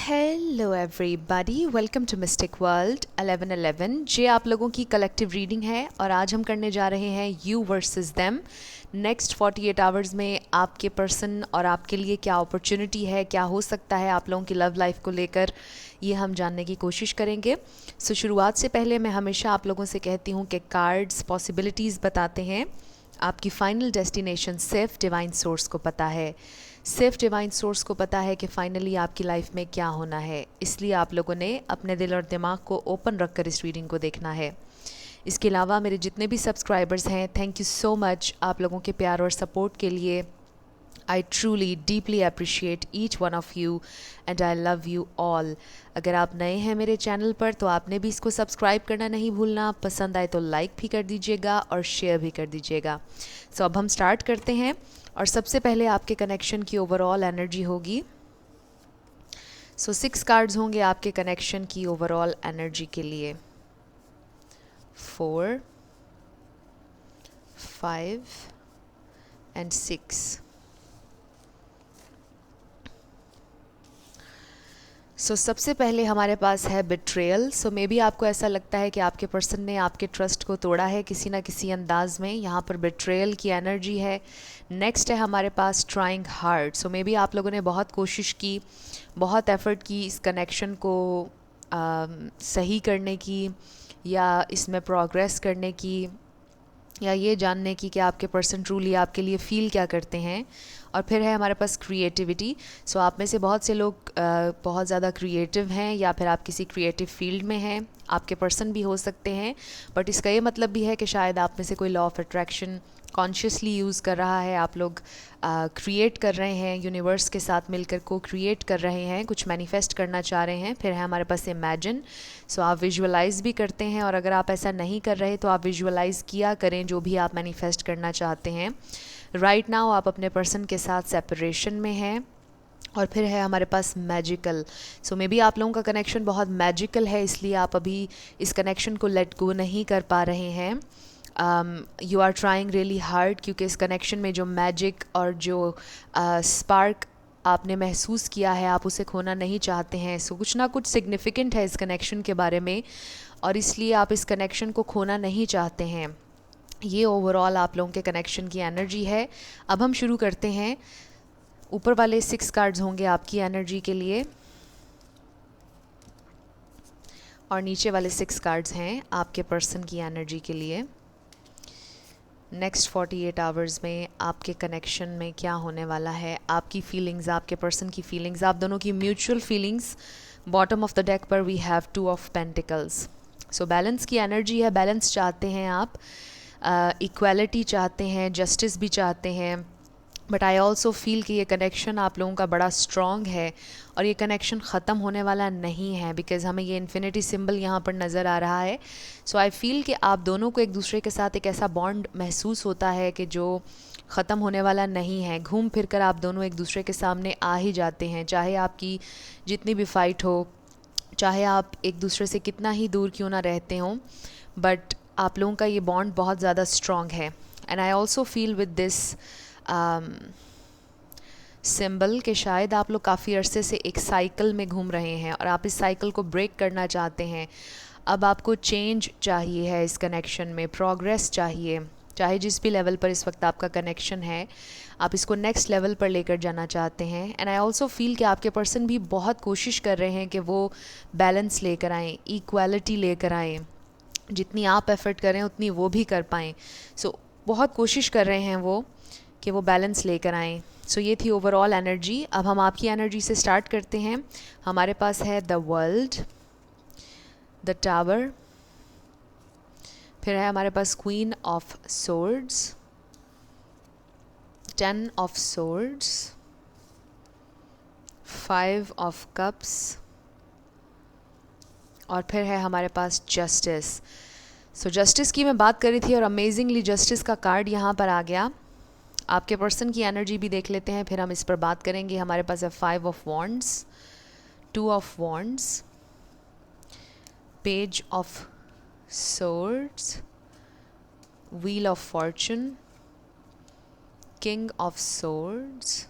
Hello everybody, welcome to mystic world 1111। ये आप लोगों की कलेक्टिव रीडिंग है और आज हम करने जा रहे हैं you versus them. Next 48 hours में आपके पर्सन और आपके लिए क्या अपॉर्चुनिटी है, क्या हो सकता है आप लोगों की लव लाइफ को लेकर, ये हम जानने की कोशिश करेंगे। शुरुआत से पहले मैं हमेशा आप लोगों से कहती हूँ कि कार्ड्स पॉसिबिलिटीज़ बताते हैं, आपकी फाइनल डेस्टिनेशन सिर्फ डिवाइन सोर्स को पता है। सिर्फ डिवाइन सोर्स को पता है कि फाइनली आपकी लाइफ में क्या होना है, इसलिए आप लोगों ने अपने दिल और दिमाग को ओपन रखकर इस रीडिंग को देखना है। इसके अलावा मेरे जितने भी सब्सक्राइबर्स हैं, थैंक यू सो मच आप लोगों के प्यार और सपोर्ट के लिए। I truly deeply appreciate each one of you and I love you all. अगर आप नए हैं मेरे चैनल पर तो आपने भी इसको सब्सक्राइब करना नहीं भूलना, पसंद आए तो लाइक भी कर दीजिएगा और शेयर भी कर दीजिएगा। अब हम स्टार्ट करते हैं और सबसे पहले आपके कनेक्शन की ओवरऑल एनर्जी होगी। 6 कार्ड्स होंगे आपके कनेक्शन की ओवरऑल एनर्जी के लिए। 4, 5 एंड 6। सबसे पहले हमारे पास है बिट्रेयल। मे बी आपको ऐसा लगता है कि आपके पर्सन ने आपके ट्रस्ट को तोड़ा है किसी ना किसी अंदाज में, यहाँ पर बिट्रेयल की एनर्जी है। नेक्स्ट है हमारे पास ट्राइंग हार्ड। मे बी आप लोगों ने बहुत कोशिश की, बहुत एफर्ट की इस कनेक्शन को सही करने की, या इसमें प्रोग्रेस करने की, या ये जानने की कि आपके पर्सन ट्रूली आपके लिए फ़ील क्या करते हैं। और फिर है हमारे पास क्रिएटिविटी। आप में से बहुत से लोग बहुत ज़्यादा क्रिएटिव हैं, या फिर आप किसी क्रिएटिव फील्ड में हैं, आपके पर्सन भी हो सकते हैं। बट इसका ये मतलब भी है कि शायद आप में से कोई law of attraction consciously use कर रहा है। आप लोग क्रिएट कर रहे हैं, यूनिवर्स के साथ मिलकर को क्रिएट कर रहे हैं, कुछ मैनिफेस्ट करना चाह रहे हैं। फिर है हमारे पास इमेजिन। आप विजुअलाइज़ भी करते हैं, और अगर आप ऐसा नहीं कर रहे तो आप विजुअलाइज़ किया करें जो भी आप मैनिफेस्ट करना चाहते हैं। राइट नाउ आप अपने पर्सन के साथ सेपरेशन में हैं। और फिर है हमारे पास मैजिकल। मे बी आप लोगों का कनेक्शन बहुत मैजिकल है, इसलिए आप अभी इस कनेक्शन को लेट गो नहीं कर पा रहे हैं। You are trying really hard, क्योंकि इस कनेक्शन में जो मैजिक और जो स्पार्क आपने महसूस किया है, आप उसे खोना नहीं चाहते हैं। कुछ ना कुछ सिग्निफिकेंट है इस कनेक्शन के बारे में, और इसलिए आप इस कनेक्शन को खोना नहीं चाहते हैं। ये ओवरऑल आप लोगों के कनेक्शन की एनर्जी है। अब हम शुरू करते हैं। ऊपर वाले 6 कार्ड्स होंगे आपकी एनर्जी के लिए, और नीचे वाले 6 कार्ड्स हैं आपके पर्सन की एनर्जी के लिए। नेक्स्ट 48 आवर्स में आपके कनेक्शन में क्या होने वाला है, आपकी फीलिंग्स, आपके पर्सन की फीलिंग्स, आप दोनों की mutual feelings. Bottom of the deck पर we have 2 of pentacles. Balance की एनर्जी है, बैलेंस चाहते हैं आप, इक्वालिटी चाहते हैं, जस्टिस भी चाहते हैं। बट आई ऑल्सो फील कि ये कनेक्शन आप लोगों का बड़ा स्ट्रॉन्ग है, और ये कनेक्शन ख़त्म होने वाला नहीं है, बिकॉज़ हमें ये इन्फिनिटी सिंबल यहाँ पर नज़र आ रहा है। आई फील कि आप दोनों को एक दूसरे के साथ एक ऐसा बॉन्ड महसूस होता है कि जो ख़त्म होने वाला नहीं है। घूम फिर कर आप दोनों एक दूसरे के सामने आ ही जाते हैं, चाहे आपकी जितनी भी फ़ाइट हो, चाहे आप एक दूसरे से कितना ही दूर क्यों ना रहते हों, बट आप लोगों का ये बॉन्ड बहुत ज़्यादा स्ट्रॉन्ग है। And I also feel with this symbol कि शायद आप लोग काफ़ी अरसे से एक साइकिल में घूम रहे हैं, और आप इस साइकिल को ब्रेक करना चाहते हैं। अब आपको चेंज चाहिए है, इस कनेक्शन में प्रोग्रेस चाहिए। चाहे जिस भी लेवल पर इस वक्त आपका कनेक्शन है, आप इसको नेक्स्ट लेवल पर लेकर जाना चाहते हैं। एंड आई ऑल्सो फील कि आपके पर्सन भी बहुत कोशिश कर रहे हैं कि वो बैलेंस लेकर आएँ, इक्वालिटी लेकर आएँ। जितनी आप एफ़र्ट करें उतनी वो भी कर पाएँ। बहुत कोशिश कर रहे हैं वो कि वो बैलेंस लेकर आएँ। ये थी ओवरऑल एनर्जी। अब हम आपकी एनर्जी से स्टार्ट करते हैं। हमारे पास है द वर्ल्ड, द टावर, फिर है हमारे पास queen of swords, 10 of swords, 5 of cups, और फिर है हमारे पास जस्टिस। जस्टिस की मैं बात कर रही थी, और अमेजिंगली जस्टिस का कार्ड यहाँ पर आ गया। आपके पर्सन की एनर्जी भी देख लेते हैं, फिर हम इस पर बात करेंगे। हमारे पास है 5 of wands, 2 of wands, page of swords, wheel of Fortune, king of swords,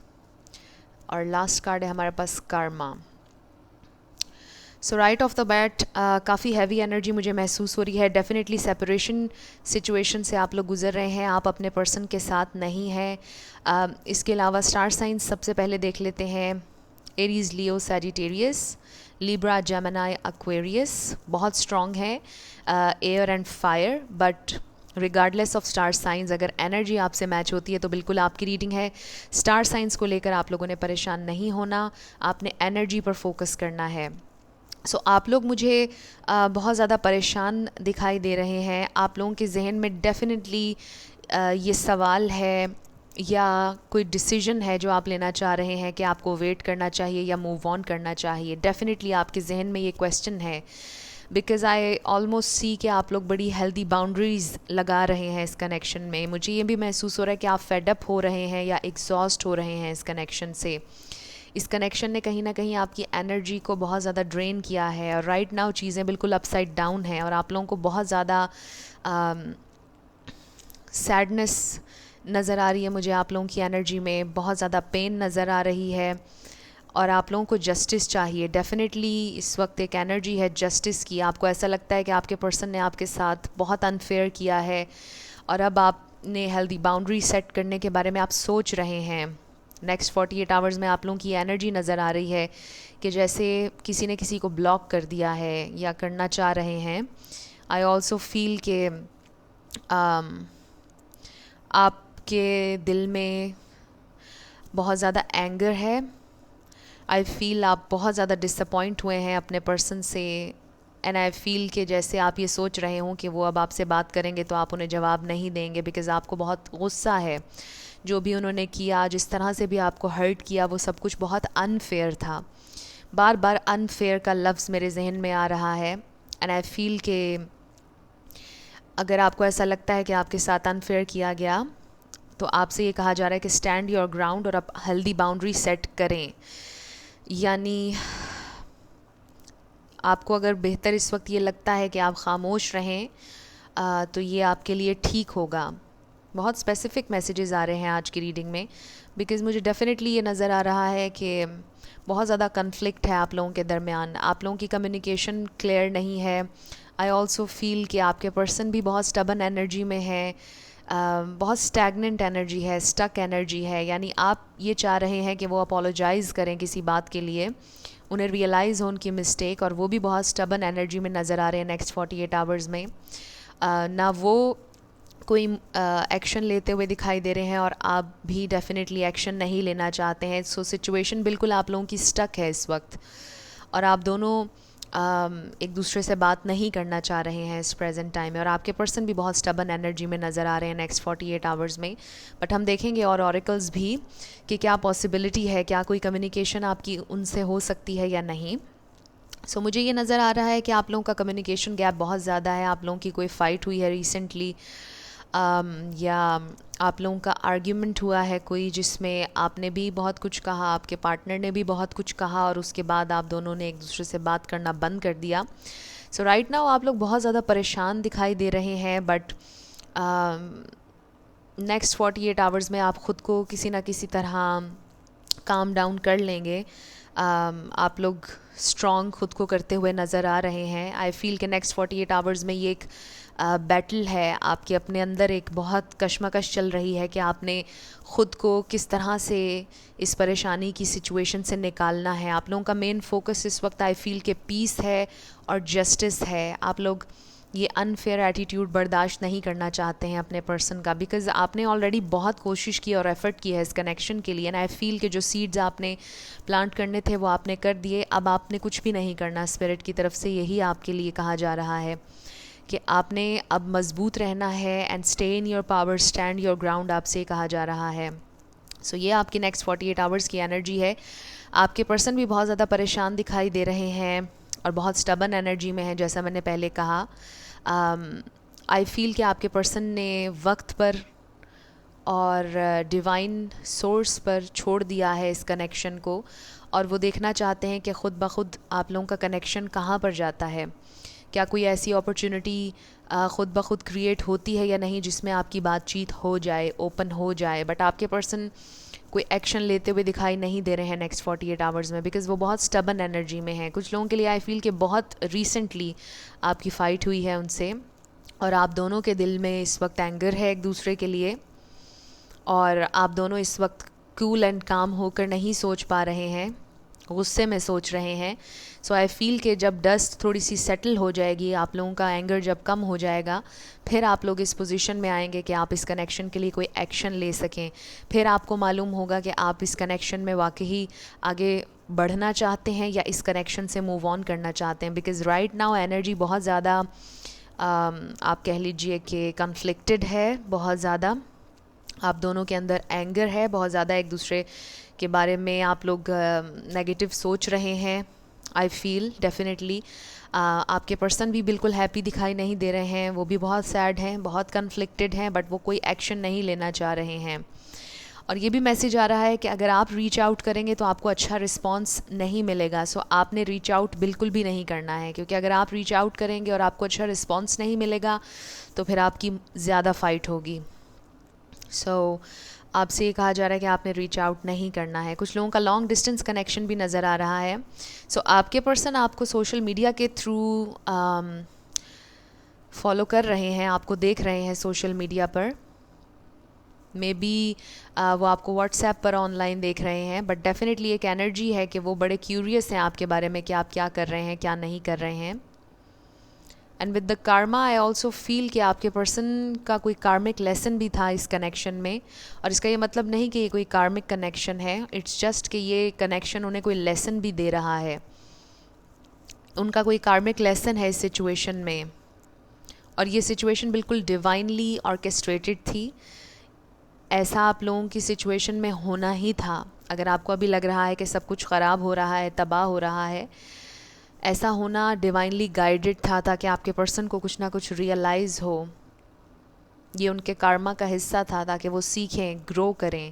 और लास्ट कार्ड है हमारे पास कर्मा। सो राइट ऑफ द बैट काफ़ी हैवी एनर्जी मुझे महसूस हो रही है। डेफिनेटली सेपरेशन सिचुएशन से आप लोग गुजर रहे हैं, आप अपने पर्सन के साथ नहीं हैं। इसके अलावा स्टार साइंस सबसे पहले देख लेते हैं। एरीज, लियो, सैजिटेरियस, लिब्रा, जेमिनी, एक्वेरियस बहुत स्ट्रॉन्ग है, air and fire. But regardless of star signs, अगर एनर्जी आपसे मैच होती है तो बिल्कुल आपकी रीडिंग है। स्टार साइंस को लेकर आप लोगों ने परेशान नहीं होना, आपने एनर्जी पर फोकस करना है। आप लोग मुझे बहुत ज़्यादा परेशान दिखाई दे रहे हैं। आप लोगों के जहन में डेफिनेटली ये सवाल है या कोई डिसीजन है जो आप लेना चाह रहे हैं कि आपको वेट करना चाहिए या मूव ऑन करना चाहिए। डेफिनेटली आपके जहन में ये क्वेश्चन है, बिकॉज़ आई ऑलमोस्ट सी कि आप लोग बड़ी हेल्दी बाउंड्रीज़ लगा रहे हैं इस कनेक्शन में। मुझे ये भी महसूस हो रहा है कि आप फेडअप हो रहे हैं या एग्जॉस्ट हो रहे हैं इस कनेक्शन से। इस कनेक्शन ने कहीं ना कहीं आपकी एनर्जी को बहुत ज़्यादा ड्रेन किया है और राइट नाउ चीज़ें बिल्कुल अपसाइड डाउन हैं और आप लोगों को बहुत ज़्यादा सैडनेस नज़र आ रही है। मुझे आप लोगों की एनर्जी में बहुत ज़्यादा पेन नज़र आ रही है और आप लोगों को जस्टिस चाहिए। डेफिनेटली इस वक्त एक एनर्जी है जस्टिस की। आपको ऐसा लगता है कि आपके पर्सन ने आपके साथ बहुत अनफेयर किया है और अब आपने हेल्दी बाउंड्री सेट करने के बारे में आप सोच रहे हैं। नेक्स्ट 48 आवर्स में आप लोगों की एनर्जी नज़र आ रही है कि जैसे किसी ने किसी को ब्लॉक कर दिया है या करना चाह रहे हैं। आई ऑल्सो फील के आपके दिल में बहुत ज़्यादा एंगर है। आई फील आप बहुत ज़्यादा डिसअपॉइंट हुए हैं अपने पर्सन से एंड आई फील कि जैसे आप ये सोच रहे हों कि वो अब आपसे बात करेंगे तो आप उन्हें जवाब नहीं देंगे, बिकॉज़ आपको बहुत गुस्सा है। जो भी उन्होंने किया, जिस तरह से भी आपको हर्ट किया, वो सब कुछ बहुत अनफेयर था। बार बार अनफेयर का लफ्ज़ मेरे जहन में आ रहा है एंड आई फील कि अगर आपको ऐसा लगता है कि आपके साथ अनफेयर किया गया तो आपसे ये कहा जा रहा है कि स्टैंड योर ग्राउंड और आप हेल्दी बाउंड्री सेट करें। यानी आपको अगर बेहतर इस वक्त ये लगता है कि आप ख़ामोश रहें तो ये आपके लिए ठीक होगा। बहुत स्पेसिफिक मैसेजेस आ रहे हैं आज की रीडिंग में, बिकॉज़ मुझे डेफिनेटली ये नज़र आ रहा है कि बहुत ज़्यादा कन्फ्लिक्ट है आप लोगों के दरमियान। आप लोगों की कम्युनिकेशन क्लियर नहीं है। आई ऑल्सो फील कि आपके पर्सन भी बहुत स्टबन एनर्जी में है, बहुत स्टैगनेंट एनर्जी है, स्टक एनर्जी है। यानी आप ये चाह रहे हैं कि वो अपोलोजाइज़ करें किसी बात के लिए, उन्हें रियलाइज़ हो उनकी मिस्टेक, और वो भी बहुत स्टबन एनर्जी में नज़र आ रहे हैं नेक्स्ट 48 आवर्स में। ना वो कोई एक्शन लेते हुए दिखाई दे रहे हैं और आप भी डेफिनेटली एक्शन नहीं लेना चाहते हैं। सो सिचुएशन बिल्कुल आप लोगों की स्टक है इस वक्त और आप दोनों एक दूसरे से बात नहीं करना चाह रहे हैं इस प्रेजेंट टाइम में, और आपके पर्सन भी बहुत स्टबन एनर्जी में नज़र आ रहे हैं नेक्स्ट 48 आवर्स में। बट हम देखेंगे और ऑरेकल्स भी कि क्या पॉसिबिलिटी है, क्या कोई कम्युनिकेशन आपकी उनसे हो सकती है या नहीं। सो मुझे ये नज़र आ रहा है कि आप लोगों का कम्युनिकेशन गैप बहुत ज़्यादा है। आप लोगों की कोई फ़ाइट हुई है रिसेंटली या आप लोगों का आर्ग्यूमेंट हुआ है कोई, जिसमें आपने भी बहुत कुछ कहा, आपके पार्टनर ने भी बहुत कुछ कहा और उसके बाद आप दोनों ने एक दूसरे से बात करना बंद कर दिया। सो राइट नाउ आप लोग बहुत ज़्यादा परेशान दिखाई दे रहे हैं, बट नेक्स्ट 48 आवर्स में आप ख़ुद को किसी ना किसी तरह काम डाउन कर लेंगे। आप लोग स्ट्रॉन्ग खुद को करते हुए नज़र आ रहे हैं। आई फील कि नेक्स्ट 48 आवर्स में ये एक बैटल है, आपके अपने अंदर एक बहुत कशमकश चल रही है कि आपने ख़ुद को किस तरह से इस परेशानी की सिचुएशन से निकालना है। आप लोगों का मेन फोकस इस वक्त आई फील के पीस है और जस्टिस है। आप लोग ये अनफेयर एटीट्यूड बर्दाश्त नहीं करना चाहते हैं अपने पर्सन का, बिकॉज़ आपने ऑलरेडी बहुत कोशिश की और एफ़र्ट की है इस कनेक्शन के लिए। एंड आई फील कि जो सीड्स आपने प्लांट करने थे वो आपने कर दिए, अब आपने कुछ भी नहीं करना। स्पिरिट की तरफ से यही आपके लिए कहा जा रहा है कि आपने अब मज़बूत रहना है and stay in your power, stand your ground, आपसे कहा जा रहा है। सो ये आपकी नेक्स्ट 48 आवर्स की एनर्जी है। आपके पर्सन भी बहुत ज़्यादा परेशान दिखाई दे रहे हैं और बहुत स्टबन एनर्जी में है, जैसा मैंने पहले कहा। आई फील कि आपके पर्सन ने वक्त पर और डिवाइन सोर्स पर छोड़ दिया है इस कनेक्शन को, और वो देखना चाहते हैं कि ख़ुद ब खुद आप लोगों का कनेक्शन कहाँ पर जाता है, क्या कोई ऐसी अपॉर्चुनिटी ख़ुद ब खुद क्रिएट होती है या नहीं जिसमें आपकी बातचीत हो जाए, ओपन हो जाए, बट आपके पर्सन कोई एक्शन लेते हुए दिखाई नहीं दे रहे हैं नेक्स्ट 48 आवर्स में, बिकॉज़ वो बहुत स्टबन एनर्जी में है। कुछ लोगों के लिए आई फील कि बहुत रिसेंटली आपकी फ़ाइट हुई है उनसे और आप दोनों के दिल में इस वक्त एंगर है एक दूसरे के लिए, और आप दोनों इस वक्त कूल एंड काम होकर नहीं सोच पा रहे हैं, गुस्से में सोच रहे हैं। सो आई फील कि जब डस्ट थोड़ी सी सेटल हो जाएगी, आप लोगों का एंगर जब कम हो जाएगा, फिर आप लोग इस पोजीशन में आएंगे कि आप इस कनेक्शन के लिए कोई एक्शन ले सकें। फिर आपको मालूम होगा कि आप इस कनेक्शन में वाकई आगे बढ़ना चाहते हैं या इस कनेक्शन से मूव ऑन करना चाहते हैं। बिकॉज़ राइट नाउ एनर्जी बहुत ज़्यादा आप कह लीजिए कि कन्फ्लिक्टेड है, बहुत ज़्यादा आप दोनों के अंदर एंगर है, बहुत ज़्यादा एक दूसरे के बारे में आप लोग नेगेटिव सोच रहे हैं। आई फील डेफिनेटली आपके पर्सन भी बिल्कुल हैप्पी दिखाई नहीं दे रहे हैं, वो भी बहुत सैड हैं, बहुत कन्फ्लिक्टेड हैं, बट वो कोई एक्शन नहीं लेना चाह रहे हैं। और ये भी मैसेज आ रहा है कि अगर आप रीच आउट करेंगे तो आपको अच्छा रिस्पांस नहीं मिलेगा। सो आपने रीच आउट बिल्कुल भी नहीं करना है, क्योंकि अगर आप रीच आउट करेंगे और आपको अच्छा रिस्पांस नहीं मिलेगा तो फिर आपकी ज़्यादा फ़ाइट होगी। सो आपसे ये कहा जा रहा है कि आपने रीच आउट नहीं करना है। कुछ लोगों का लॉन्ग डिस्टेंस कनेक्शन भी नज़र आ रहा है। सो आपके पर्सन आपको सोशल मीडिया के थ्रू फॉलो कर रहे हैं, आपको देख रहे हैं सोशल मीडिया पर। मे बी वो आपको व्हाट्सएप पर ऑनलाइन देख रहे हैं, बट डेफिनेटली एक एनर्जी है कि वो बड़े क्यूरियस हैं आपके बारे में कि आप क्या कर रहे हैं, क्या नहीं कर रहे हैं। And with the Karma I also feel कि आपके पर्सन का कोई कार्मिक लेसन भी था इस कनेक्शन में। और इसका ये मतलब नहीं कि ये कोई कार्मिक कनेक्शन है, इट्स जस्ट कि ये कनेक्शन उन्हें कोई लेसन भी दे रहा है। उनका कोई कार्मिक लेसन है इस सिचुएशन में, और ये सिचुएशन बिल्कुल डिवाइनली ऑर्केस्ट्रेटेड थी। ऐसा आप लोगों की सिचुएशन में होना ही था। अगर आपको अभी लग रहा है कि सब कुछ ख़राब हो रहा है, तबाह हो रहा है, ऐसा होना डिवाइनली गाइडेड था ताकि आपके पर्सन को कुछ ना कुछ रियलाइज़ हो। ये उनके कार्मा का हिस्सा था ताकि वो सीखें, ग्रो करें।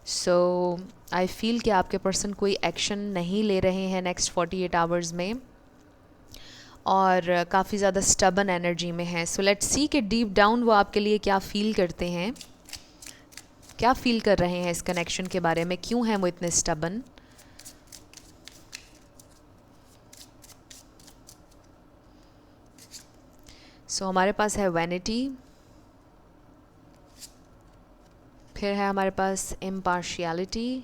सो आई फील कि आपके पर्सन कोई एक्शन नहीं ले रहे हैं नेक्स्ट 48 आवर्स में, और काफ़ी ज़्यादा स्टबन एनर्जी में है। सो लेट्स सी कि डीप डाउन वो आपके लिए क्या फ़ील करते हैं, क्या फ़ील कर रहे हैं इस कनेक्शन के बारे में, क्यों हैं वो इतने स्टबन। सो हमारे पास है वैनिटी, फिर है हमारे पास impartiality,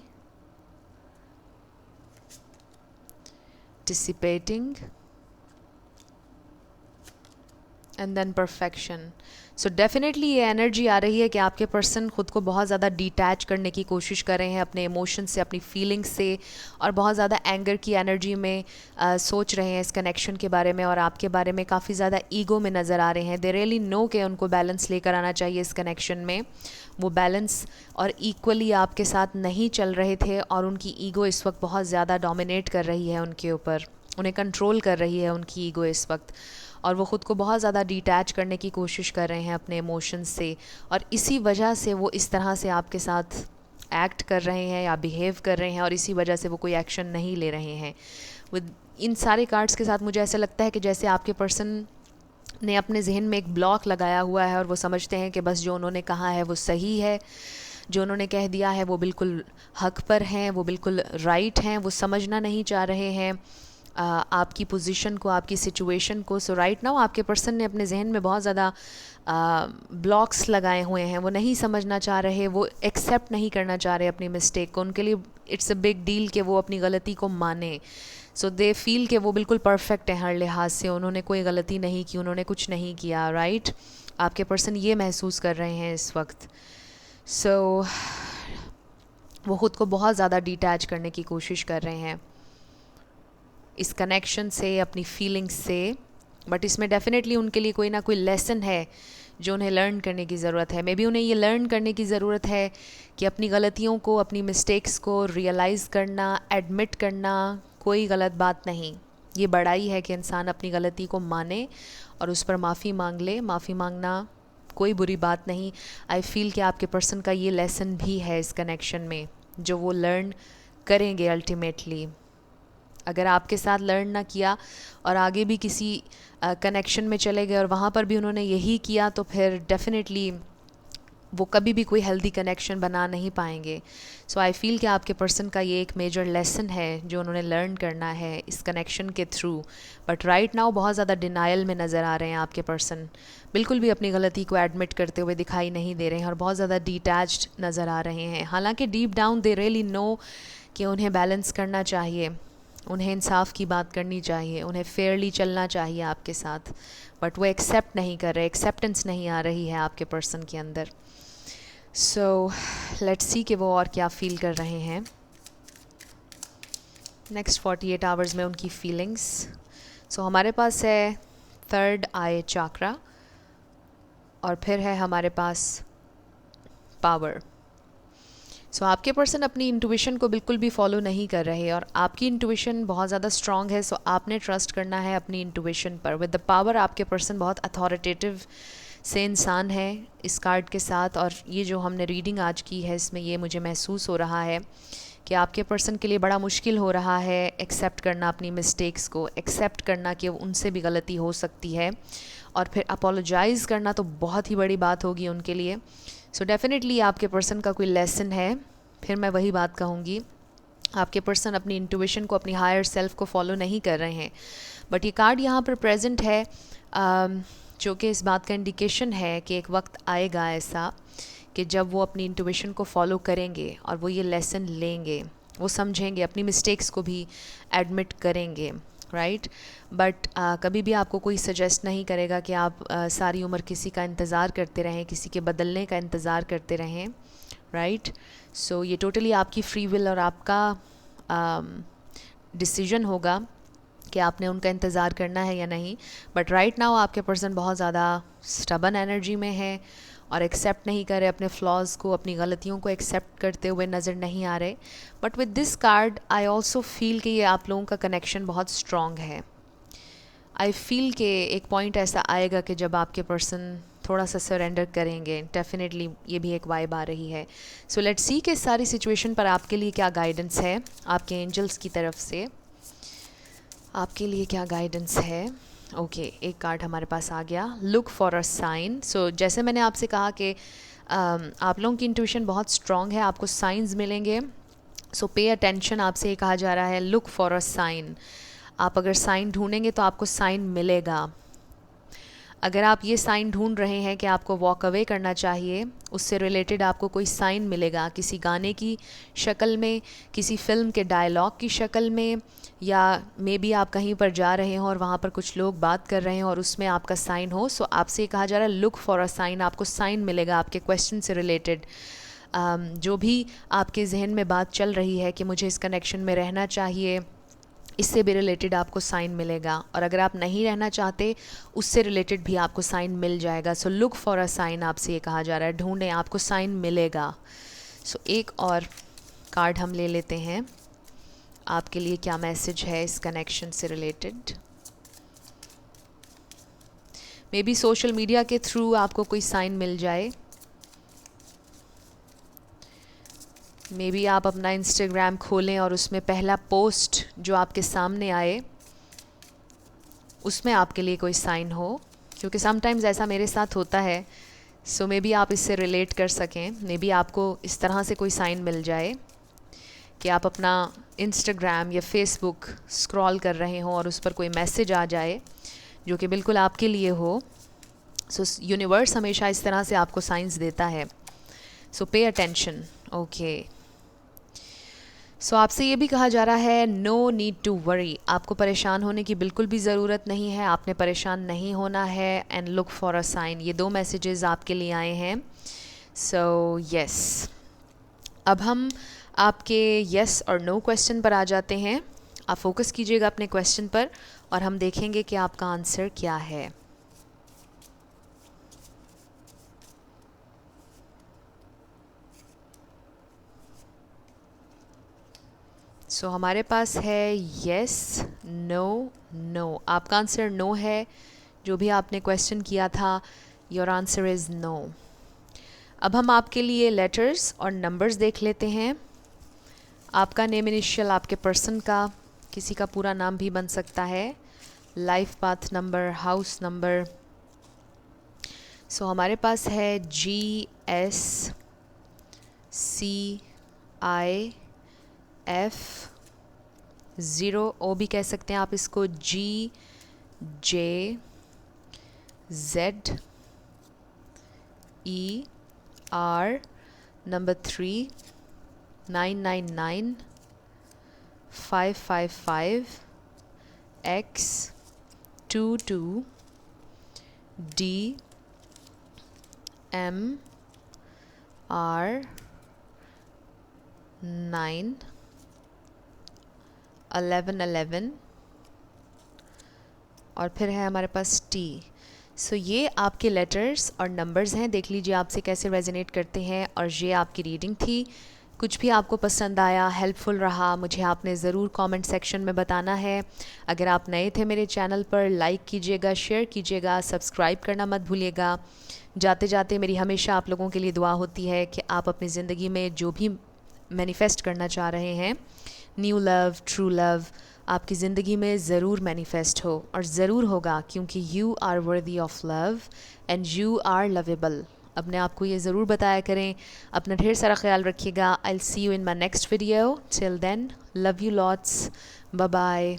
dissipating, and then perfection. So definitely ये एनर्जी आ रही है कि आपके पर्सन ख़ुद को बहुत ज़्यादा डिटैच करने की कोशिश कर रहे हैं अपने इमोशन से, अपनी फीलिंग्स से, और बहुत ज़्यादा एंगर की एनर्जी में सोच रहे हैं इस कनेक्शन के बारे में, और आपके बारे में काफ़ी ज़्यादा ईगो में नज़र आ रहे हैं। दे रियली नो कि उनको बैलेंस लेकर आना चाहिए इस कनेक्शन में। वो बैलेंस और इक्वली आपके साथ नहीं चल रहे थे, और उनकी ईगो इस वक्त बहुत ज़्यादा डोमिनेट कर रही है उनके ऊपर, उन्हें कंट्रोल कर रही है उनकी ईगो इस वक्त, और वो ख़ुद को बहुत ज़्यादा डिटैच करने की कोशिश कर रहे हैं अपने इमोशंस से, और इसी वजह से वो इस तरह से आपके साथ एक्ट कर रहे हैं या बिहेव कर रहे हैं, और इसी वजह से वो कोई एक्शन नहीं ले रहे हैं। विद इन सारे कार्ड्स के साथ मुझे ऐसा लगता है कि जैसे आपके पर्सन ने अपने जहन में एक ब्लॉक लगाया हुआ है, और वो समझते हैं कि बस जो उन्होंने कहा है वो सही है, जो उन्होंने कह दिया है वो बिल्कुल हक पर हैं, वो बिल्कुल राइट हैं, वो समझना नहीं चाह रहे हैं आपकी पोजीशन को, आपकी सिचुएशन को। सो राइट नाउ आपके पर्सन ने अपने जहन में बहुत ज़्यादा ब्लॉक्स लगाए हुए हैं, वो नहीं समझना चाह रहे, वो एक्सेप्ट नहीं करना चाह रहे अपनी मिस्टेक को। उनके लिए इट्स अ बिग डील कि वो अपनी गलती को माने। सो दे फील कि वो बिल्कुल परफेक्ट है हर लिहाज से, उन्होंने कोई गलती नहीं की, उन्होंने कुछ नहीं किया। राइट, आपके पर्सन ये महसूस कर रहे हैं इस वक्त। सो वो ख़ुद को बहुत ज़्यादा डिटैच करने की कोशिश कर रहे हैं इस कनेक्शन से, अपनी फीलिंग्स से, बट इसमें डेफिनेटली उनके लिए कोई ना कोई लेसन है जो उन्हें लर्न करने की ज़रूरत है। मे बी उन्हें ये लर्न करने की ज़रूरत है कि अपनी गलतियों को, अपनी मिस्टेक्स को रियलाइज़ करना, एडमिट करना कोई गलत बात नहीं। ये बड़ाई है कि इंसान अपनी गलती को माने और उस पर माफ़ी मांग ले। माफ़ी मांगना कोई बुरी बात नहीं। आई फील कि आपके पर्सन का ये लेसन भी है इस कनेक्शन में, जो वो लर्न करेंगे अल्टीमेटली। अगर आपके साथ लर्न ना किया और आगे भी किसी कनेक्शन में चले गए और वहाँ पर भी उन्होंने यही किया, तो फिर डेफिनेटली वो कभी भी कोई हेल्दी कनेक्शन बना नहीं पाएंगे. सो आई फील कि आपके पर्सन का ये एक मेजर लेसन है जो उन्होंने लर्न करना है इस कनेक्शन के थ्रू. बट राइट नाउ बहुत ज़्यादा डिनायल में नज़र आ रहे हैं आपके पर्सन. बिल्कुल भी अपनी गलती को एडमिट करते हुए दिखाई नहीं दे रहे हैं और बहुत ज़्यादा डिटैच्ड नज़र आ रहे हैं. हालांकि deep down they really know कि उन्हें बैलेंस करना चाहिए, उन्हें इंसाफ की बात करनी चाहिए, उन्हें फेयरली चलना चाहिए आपके साथ. बट वो एक्सेप्ट नहीं कर रहे, एक्सेप्टेंस नहीं आ रही है आपके पर्सन के अंदर. सो लेट्स सी कि वो और क्या फील कर रहे हैं नेक्स्ट 48 आवर्स में उनकी फीलिंग्स. सो हमारे पास है थर्ड आई चाक्रा और फिर है हमारे पास पावर. सो आपके पर्सन अपनी इंट्यूशन को बिल्कुल भी फॉलो नहीं कर रहे और आपकी इंट्यूशन बहुत ज़्यादा स्ट्रॉन्ग है. सो आपने ट्रस्ट करना है अपनी इंट्यूशन पर. विद द पावर आपके पर्सन बहुत अथॉरिटेटिव से इंसान है इस कार्ड के साथ. और ये जो हमने रीडिंग आज की है इसमें ये मुझे महसूस हो रहा है कि आपके पर्सन के लिए बड़ा मुश्किल हो रहा है एक्सेप्ट करना अपनी मिस्टेक्स को, एक्सेप्ट करना कि उनसे भी गलती हो सकती है और फिर अपोलोजाइज़ करना तो बहुत ही बड़ी बात होगी उनके लिए. सो डेफिनेटली आपके पर्सन का कोई लेसन है. फिर मैं वही बात कहूँगी, आपके पर्सन अपनी इंट्यूशन को, अपनी हायर सेल्फ को फॉलो नहीं कर रहे हैं. बट ये कार्ड यहाँ पर प्रेजेंट है जो कि इस बात का इंडिकेशन है कि एक वक्त आएगा ऐसा कि जब वो अपनी इंट्यूशन को फॉलो करेंगे और वो ये लेसन लेंगे, वो समझेंगे, अपनी मिस्टेक्स को भी एडमिट करेंगे. राइट. बट कभी भी आपको कोई सजेस्ट नहीं करेगा कि आप सारी उम्र किसी का इंतज़ार करते रहें, किसी के बदलने का इंतज़ार करते रहें. राइट. सो ये टोटली आपकी फ्री विल और आपका डिसीजन होगा कि आपने उनका इंतज़ार करना है या नहीं. बट राइट नाउ आपके पर्सन बहुत ज़्यादा स्टबन एनर्जी में है और एक्सेप्ट नहीं कर रहे अपने फ्लॉज को, अपनी गलतियों को एक्सेप्ट करते हुए नज़र नहीं आ रहे. But with this card I also feel कि ये आप लोगों का कनेक्शन बहुत स्ट्रॉन्ग है. आई फील कि एक पॉइंट ऐसा आएगा कि जब आपके पर्सन थोड़ा सा सरेंडर करेंगे. डेफिनेटली ये भी एक वाइब आ रही है. सो लेट्स सी कि सारी सिचुएशन पर आपके लिए क्या गाइडेंस है आपके एंजल्स की तरफ से. आपके लिए क्या गाइडेंस है. ओके, एक कार्ड हमारे पास आ गया, लुक फॉर अ साइन. सो जैसे मैंने आपसे कहा कि आप लोगों की इंट्यूशन बहुत स्ट्रॉन्ग है, आपको साइंस मिलेंगे. सो पे अटेंशन, आपसे ये कहा जा रहा है लुक फॉर अ साइन. आप अगर साइन ढूंढेंगे तो आपको साइन मिलेगा. अगर आप ये साइन ढूंढ रहे हैं कि आपको वॉक अवे करना चाहिए, उससे रिलेटेड आपको कोई साइन मिलेगा, किसी गाने की शक्ल में, किसी फिल्म के डायलॉग की शक्ल में, या मे बी आप कहीं पर जा रहे हो और वहाँ पर कुछ लोग बात कर रहे हैं और उसमें आपका साइन हो. सो आपसे कहा जा रहा है लुक फॉर अ साइन. आपको साइन मिलेगा आपके क्वेश्चन से रिलेटेड. जो भी आपके जहन में बात चल रही है कि मुझे इस कनेक्शन में रहना चाहिए, इससे भी रिलेटेड आपको साइन मिलेगा. और अगर आप नहीं रहना चाहते, उससे रिलेटेड भी आपको साइन मिल जाएगा. So look for a sign आपसे ये कहा जा रहा है, ढूंढें, आपको साइन मिलेगा. सो एक और कार्ड हम ले लेते हैं, आपके लिए क्या मैसेज है इस कनेक्शन से related. May be social media के थ्रू आपको कोई साइन मिल जाए. मे बी आप अपना इंस्टाग्राम खोलें और उसमें पहला पोस्ट जो आपके सामने आए उसमें आपके लिए कोई साइन हो, क्योंकि समटाइम्स ऐसा मेरे साथ होता है. सो मे बी आप इससे रिलेट कर सकें. मे बी आपको इस तरह से कोई साइन मिल जाए कि आप अपना इंस्टाग्राम या फेसबुक स्क्रॉल कर रहे हों और उस पर कोई मैसेज आ जाए जो कि बिल्कुल आपके लिए हो. सो यूनिवर्स हमेशा इस तरह से आपको साइंस देता है. सो पे अटेंशन. ओके. सो आपसे ये भी कहा जा रहा है नो नीड टू वरी. आपको परेशान होने की बिल्कुल भी ज़रूरत नहीं है, आपने परेशान नहीं होना है. And look for a sign, ये 2 मैसेजेस आपके लिए आए हैं. सो यस, अब हम आपके यस और नो क्वेश्चन पर आ जाते हैं. आप फोकस कीजिएगा अपने क्वेश्चन पर और हम देखेंगे कि आपका आंसर क्या है. सो हमारे पास है यस, नो, नो. आपका आंसर नो है. जो भी आपने क्वेश्चन किया था, योर आंसर इज़ नो. अब हम आपके लिए लेटर्स और नंबर्स देख लेते हैं. आपका नेम इनिशियल आपके पर्सन का, किसी का पूरा नाम भी बन सकता है, life path number, house number. So हमारे पास है GSCIF0, ओ भी कह सकते हैं आप इसको, GJZER नंबर 3 999 555 X22 DMR9 1111 और फिर है हमारे पास T। सो ये आपके लेटर्स और नंबर्स हैं, देख लीजिए आपसे कैसे रेजोनेट करते हैं। और ये आपकी रीडिंग थी। कुछ भी आपको पसंद आया, हेल्पफुल रहा, मुझे आपने ज़रूर कमेंट सेक्शन में बताना है। अगर आप नए थे मेरे चैनल पर, लाइक कीजिएगा, शेयर कीजिएगा, सब्सक्राइब करना मत भूलिएगा। जाते जाते मेरी हमेशा आप लोगों के लिए दुआ होती है कि आप अपनी ज़िंदगी में जो भी मैनिफेस्ट करना चाह रहे हैं, न्यू लव, ट्रू लव, आपकी ज़िंदगी में ज़रूर मैनिफेस्ट हो, और ज़रूर होगा, क्योंकि you are worthy of love and you are lovable. अपने आप को ये ज़रूर बताया करें। अपना ढेर सारा ख्याल रखिएगा। I will see you in my next video. Till then, love you lots, bye bye.